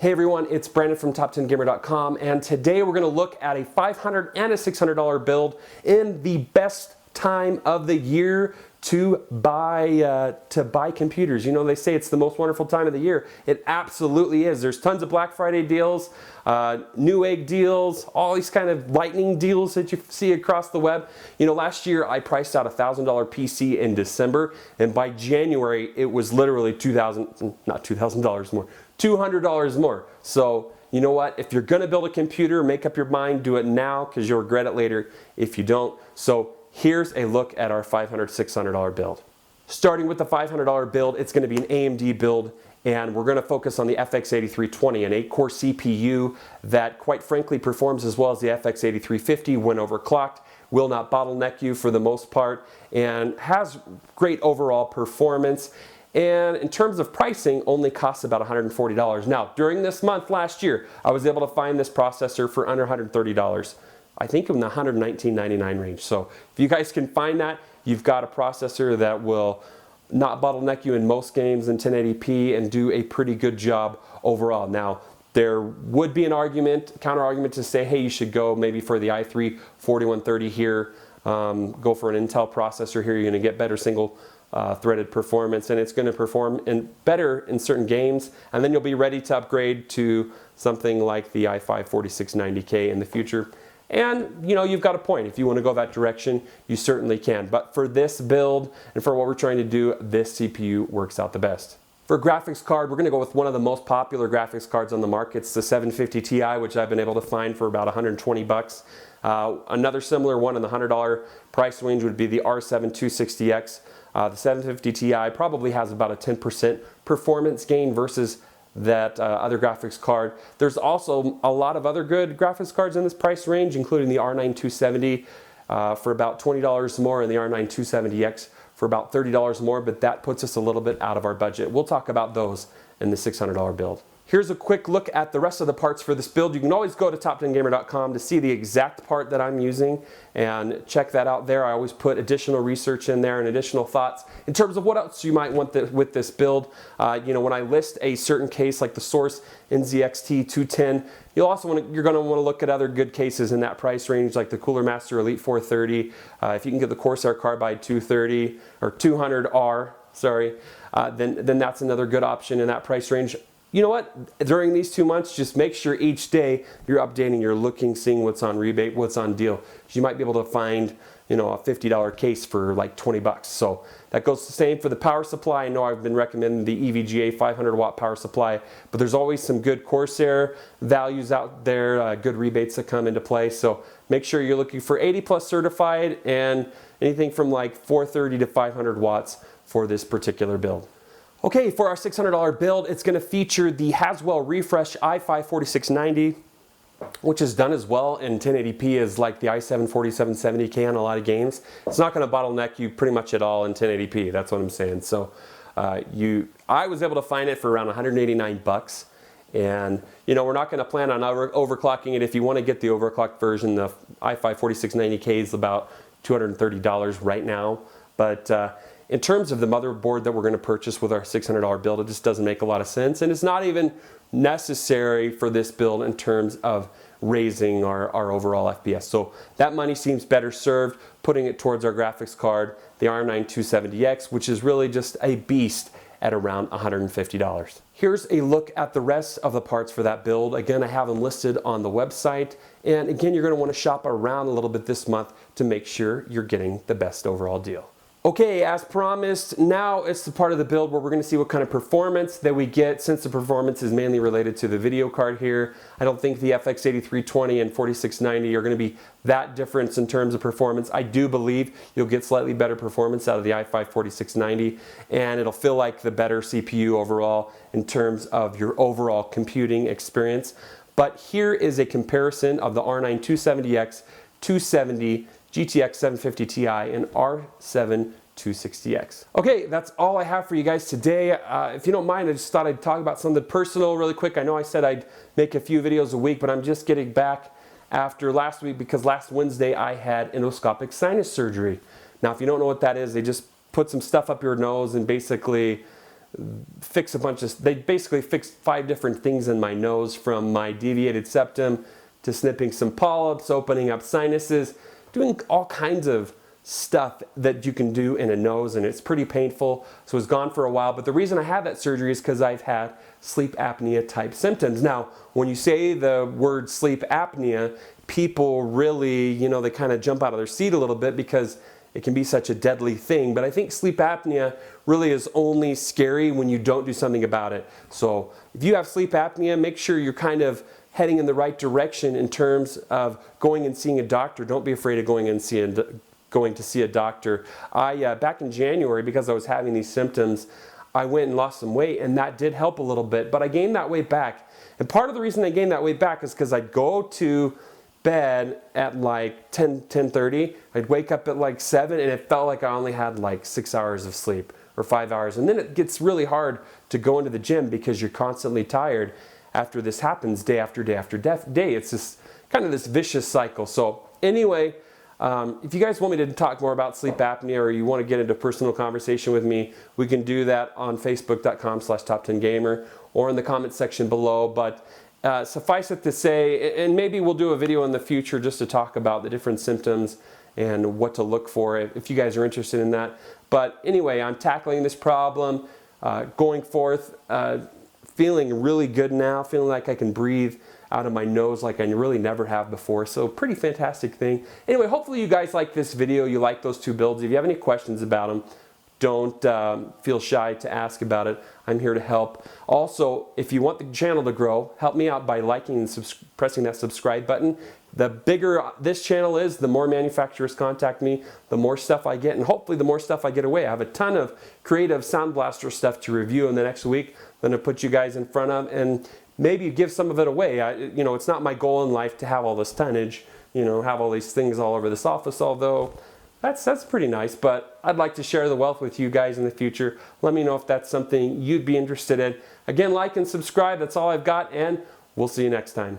Hey everyone, it's Brandon from top10gamer.com, and today we're going to look at a $500 and a $600 build in the best time of the year to buy computers. You know, they say it's the most wonderful time of the year. It absolutely is. There's tons of Black Friday deals, new egg deals, all these kind of lightning deals that you see across the web. You know, last year I priced out a $1,000 PC in December, and by January it was literally $200 more. So you know what? If you're gonna build a computer, make up your mind, do it now, because you'll regret it later if you don't. So here's a look at our $500, $600 build. Starting with the $500 build, it's going to be an AMD build, and we're going to focus on the FX8320, an 8-core CPU that quite frankly performs as well as the FX8350 when overclocked, will not bottleneck you for the most part, and has great overall performance. And in terms of pricing, only costs about $140. Now, during this month last year, I was able to find this processor for under $130. I think in the $119.99 range. So if you guys can find that, you've got a processor that will not bottleneck you in most games in 1080p and do a pretty good job overall. Now, there would be an argument, counter argument to say, hey, you should go maybe for the i3 4130 here, go for an Intel processor here, you're gonna get better single threaded performance, and it's going to perform better in certain games, and then you'll be ready to upgrade to something like the i5 4690K in the future. And you know, you've got a point. If you want to go that direction, you certainly can. But for this build and for what we're trying to do, this CPU works out the best. For graphics card, we're going to go with one of the most popular graphics cards on the market. It's the 750 Ti, which I've been able to find for about 120 bucks. Another similar one in the $100 price range would be the R7 260X. The 750 Ti probably has about a 10% performance gain versus that other graphics card. There's also a lot of other good graphics cards in this price range, including the R9 270 for about $20 more and the R9 270X for about $30 more, but that puts us a little bit out of our budget. We'll talk about those in the $600 build. Here's a quick look at the rest of the parts for this build. You can always go to top10gamer.com to see the exact part that I'm using and check that out there. I always put additional research in there and additional thoughts in terms of what else you might want with this build. You know, when I list a certain case like the Source NZXT 210, you're going to want to look at other good cases in that price range, like the Cooler Master Elite 430. If you can get the Corsair Carbide 230 or 200R, sorry, then that's another good option in that price range. You know what? During these 2 months, just make sure each day you're updating, you're looking, seeing what's on rebate, what's on deal. You might be able to find, you know, a $50 case for like 20 bucks. So that goes the same for the power supply. I know I've been recommending the EVGA 500 watt power supply, but there's always some good Corsair values out there, good rebates that come into play. So make sure you're looking for 80 plus certified and anything from like 430 to 500 watts for this particular build. Okay, for our $600 build, it's going to feature the Haswell Refresh i5 4690, which is done as well in 1080p as like the i7 4770K on a lot of games. It's not going to bottleneck you pretty much at all in 1080p, that's what I'm saying. So I was able to find it for around 189 bucks. And you know, we're not going to plan on overclocking it. If you want to get the overclocked version, the i5 4690K is about $230 right now. But in terms of the motherboard that we're going to purchase with our $600 build, it just doesn't make a lot of sense, and it's not even necessary for this build in terms of raising our overall FPS. So that money seems better served putting it towards our graphics card, the R9 270X, which is really just a beast at around $150. Here's a look at the rest of the parts for that build. Again, I have them listed on the website, and again, you're going to want to shop around a little bit this month to make sure you're getting the best overall deal. Okay, as promised, now it's the part of the build where we're going to see what kind of performance that we get, since the performance is mainly related to the video card here. I don't think the FX8320 and 4690 are going to be that different in terms of performance. I do believe you'll get slightly better performance out of the i5 4690, and it'll feel like the better CPU overall in terms of your overall computing experience. But here is a comparison of the R9 270X, 270, GTX 750 Ti, and R7 260X. Okay, that's all I have for you guys today. If you don't mind, I just thought I'd talk about something personal really quick. I know I said I'd make a few videos a week, but I'm just getting back after last week because last Wednesday I had endoscopic sinus surgery. Now, if you don't know what that is, they just put some stuff up your nose and basically fix a bunch of, they basically fixed 5 different things in my nose, from my deviated septum to snipping some polyps, opening up sinuses, doing all kinds of stuff that you can do in a nose, and it's pretty painful. So it was gone for a while, but the reason I had that surgery is because I've had sleep apnea type symptoms. Now, when you say the word sleep apnea, people really, you know, they kind of jump out of their seat a little bit because it can be such a deadly thing. But I think sleep apnea really is only scary when you don't do something about it. So if you have sleep apnea, make sure you're kind of heading in the right direction in terms of going and seeing a doctor. Don't be afraid of going to see a doctor. Back in January, because I was having these symptoms, I went and lost some weight, and that did help a little bit, but I gained that weight back. And part of the reason I gained that weight back is because I'd go to bed at like 10:30, I'd wake up at like 7, and it felt like I only had like 6 hours of sleep or 5 hours. And then it gets really hard to go into the gym because you're constantly tired after this happens day after day after day. It's just kind of this vicious cycle. So anyway, if you guys want me to talk more about sleep apnea, or you want to get into personal conversation with me, we can do that on facebook.com/top10gamer or in the comment section below. But suffice it to say, and maybe we'll do a video in the future just to talk about the different symptoms and what to look for if you guys are interested in that. But anyway, I'm tackling this problem, going forth, feeling really good now, feeling like I can breathe out of my nose like I really never have before. So pretty fantastic thing. Anyway, hopefully you guys like this video. You like those 2 builds. If you have any questions about them, don't feel shy to ask about it. I'm here to help. Also, if you want the channel to grow, help me out by liking and pressing that subscribe button. The bigger this channel is, the more manufacturers contact me, the more stuff I get, and hopefully the more stuff I get away. I have a ton of creative Sound Blaster stuff to review in the next week. I'm going to put you guys in front of, and maybe give some of it away. You know, it's not my goal in life to have all this tonnage, you know, have all these things all over this office, although that's pretty nice. But I'd like to share the wealth with you guys in the future. Let me know if that's something you'd be interested in. Again, like and subscribe. That's all I've got, and we'll see you next time.